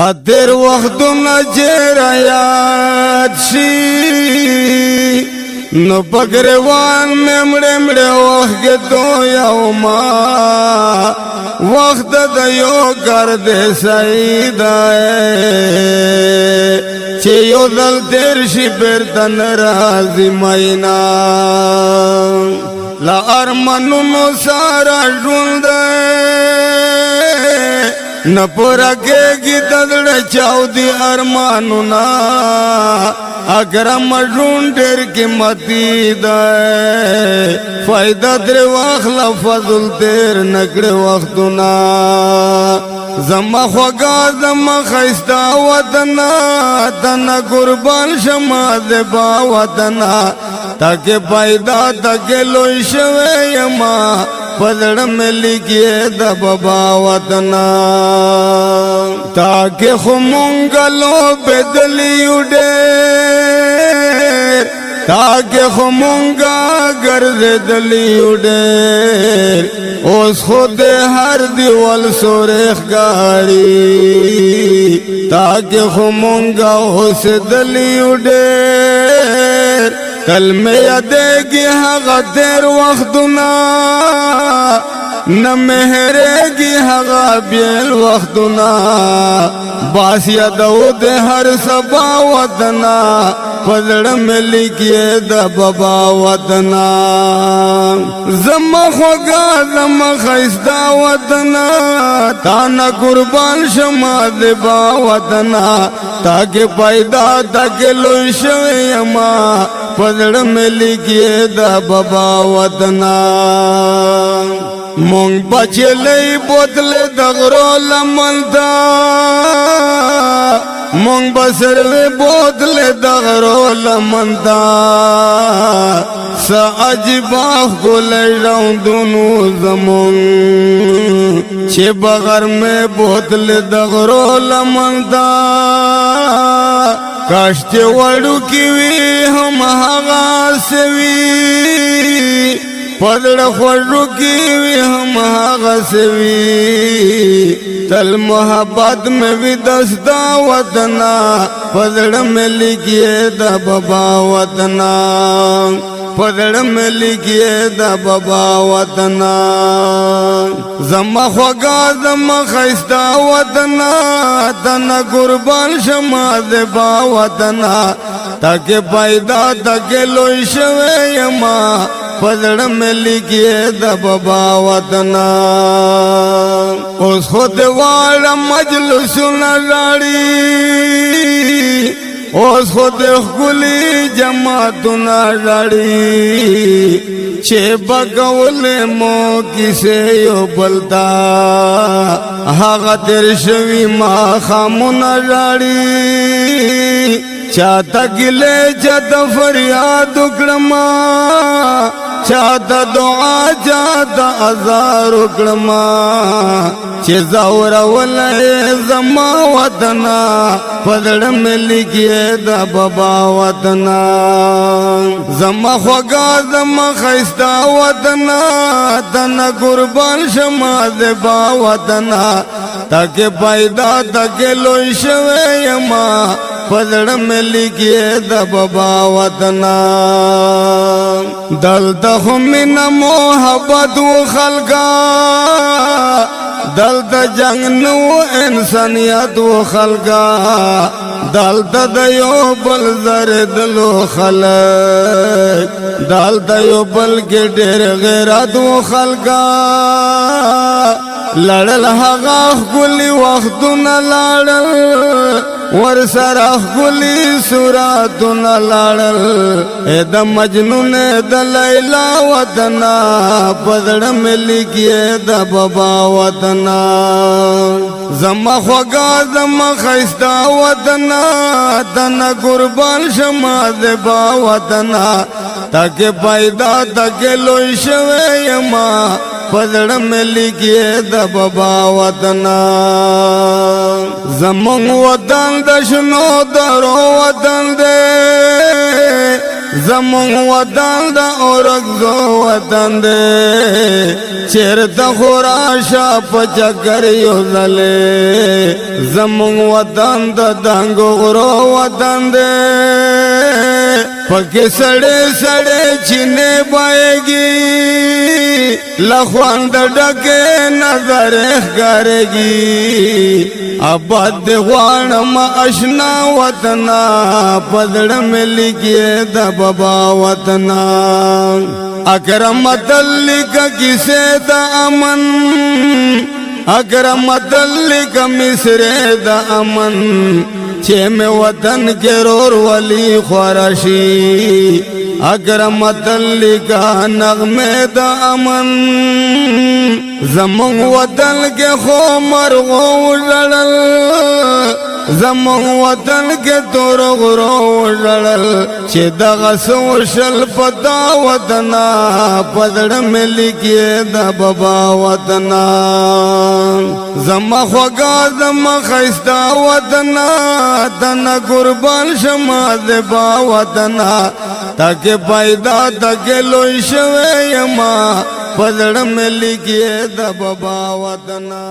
ادر وختونه چې یاد شي نو پګروان مړ مړ وخت تو یو ما وخت د یو کر دې سید چې یو دل تیر شي پر تن راځي مینا لا ارمنو سارا ژوند न पूरा केगी ददड़ चाउदी अरमानु ना अगर मजून ढेर कीमती दे फायदा तेरे वाखला फजल तेर नकड़े वक्तुना जमा ख्वागा जमा खैस्ता वतना तना कुर्बान शमा दे बावतना ताके फायदा ताके लोई शवे यमा पदड़ में लिखिए दबा वतना ताके खुमुंगलो बेदली उड़े ताके खुमुंगा गर्द दली उड़े उस खुद हर दिवल सुरेख गाड़ी ताके खुमुंगा उस दली उड़े कल में अदेगी हगा देर वक्तुना न मेहरेगी हगा बेल वक्तुना बास यदौद हर सबा वतना पदड़ में लिखिए दबा वतना जमा खोगा जमा खैस्ता वतना ताना कुर्बान शमा देबा वतना ताके पैदा ताके लोशमा पदड़ में लिखिए दबा वतना मोंग बचले बोतले दगरो लमनता मोंग बसरवे बोतले दगरो लमनता साजिबा गोले राउं दोनों जमोंग छे बगर में बोतले दगरो लमनता काश्ते वड़ू कीवी हम हगा सेवी पदड़ खोड़ू कीवी हम हगा सेवी तल मोहब्बत में भी दस्ता वतना पदड़ में लिखिए दबा वतना पदड़ में लिखिए दबा वतना जमा ख्वागा जमा खैस्ता वतना तना कुर्बान शमा देबा वतना ताके पैदा ताके लोई शवे यमा पदड़ में लिखिए दबा वतना उस खुद वाला मजलुस न राड़ी उस खुद गुली जमात न राड़ी छे बगौले मो किसे यो बलता हागा तेरे शवी मा खामुन राड़ी चाहता गिले चाहता फरियाद उकड़मा चाहता दुआ चाहता अजार उकड़मा चेजावरा वले जमा वतना पदड़ में लिखिए दबा वतना जमा ख्वागा जमा खैस्ता वतना तना कुर्बान शमा देबा वतना ताके पैदा ताके लोई शवे यमा पदड़ में लिखिए दबा वतना दल दखमिन मोहब्बत खलका दल द जंग नु इंसानियत खलका दल दयो बल जर दलो खलक दल दयो बल के डेर गैरत खलका लड़ल हगा गुली वक्त न लड़ल वर सरह गुली सुरात न लड़ल द मजनून द लैला वतना पदड़ में लिखिए दबा वतना जमा ख्वागा जमा खैस्ता वतना तना कुर्बान शमा देबा वतना ताके पैदा ताके लोई शवे यमा पदड़ में लिखिए दबा वतना जमंग वतन दशनो दरो वतन दे زمون وطن دا اورکزو وطن دے چیرتا خوراشا پچکر یوزلے زمون وطن دا دنگو غرو وطن دے پکی سڑے سڑے چینے بائے گی لخوان دا ڈکے نظر کرے گی آباد غوان ما اشنا وطنا پدڑ میں لکھئے دا بابا وطنا اکرمت لکا کسے دا امن اکرمت لکا مصر دا امن چھے میں وطن کے رور ولی خورشی اکرمت لکا نغمے دا امن زمون وطن کے خو مرغو لڑل زمون وطن کے تور غرو لڑل چھے دغسو شل پتا وطنا پدڑ میں لکھئے دا بابا وطنا زما خوگا زما خیستا وطنا تنا قربان شما دبا وطنا تاکہ پیدا تاکہ لوئی شوے یما پدڑ میں لکھئے دا بابا وطنا